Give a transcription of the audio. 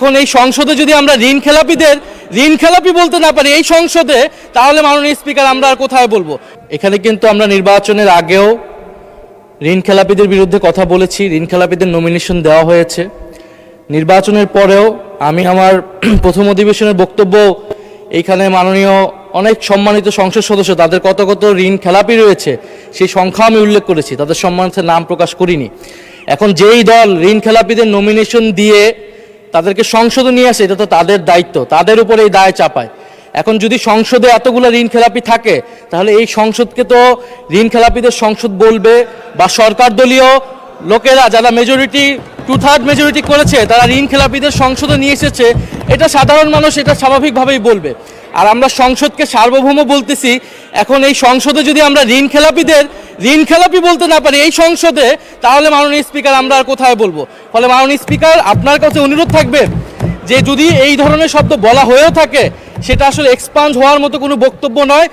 এখন এই সংসদে যদি আমরা ঋণ খেলাপি বলতে না পারি এই সংসদে, তাহলে মাননীয় স্পিকার আমরা আর কোথায় বলবো? এখানে কিন্তু আমরা নির্বাচনের আগেও ঋণ খেলাপিদের বিরুদ্ধে কথা বলেছি, ঋণ খেলাপিদের নমিনেশন দেওয়া হয়েছে। নির্বাচনের পরেও আমি আমার প্রথম অধিবেশনের বক্তব্য এইখানে মাননীয় অনেক সম্মানিত সংসদ সদস্য তাদের কত কত ঋণ খেলাপি রয়েছে সেই সংখ্যা আমি উল্লেখ করেছি, তাদের সম্মানিত নাম প্রকাশ করিনি। এখন যেই দল ঋণ খেলাপিদের নমিনেশন দিয়ে তাদেরকে সংসদে নিয়ে আসে, এটা তো তাদের দায়িত্ব, তাদের উপর এই দায় চাপায়। এখন যদি সংসদে এতগুলো ঋণ খেলাপি থাকে, তাহলে এই সংসদকে তো ঋণ খেলাপিদের সংসদ বলবে, বা সরকার দলীয় লোকেরা যারা মেজরিটি 2/3 মেজরিটি করেছে তারা ঋণ খেলাপিদের সংসদে নিয়ে এসেছে, এটা সাধারণ মানুষ এটা স্বাভাবিকভাবেই বলবে। আর আমরা সংসদকে সার্বভৌম বলতেছি। এখন এই সংসদে যদি আমরা ঋণ খেলাপি বলতে না পারি এই সংসদে, তাহলে মাননীয় স্পিকার আমরা আর কোথায় বলবো? ফলে মাননীয় স্পিকার আপনার কাছে অনুরোধ থাকবে যে যদি এই ধরনের শব্দ বলা হয়েও থাকে, সেটা আসলে এক্সপান্ড হওয়ার মতো কোনো বক্তব্য নয়।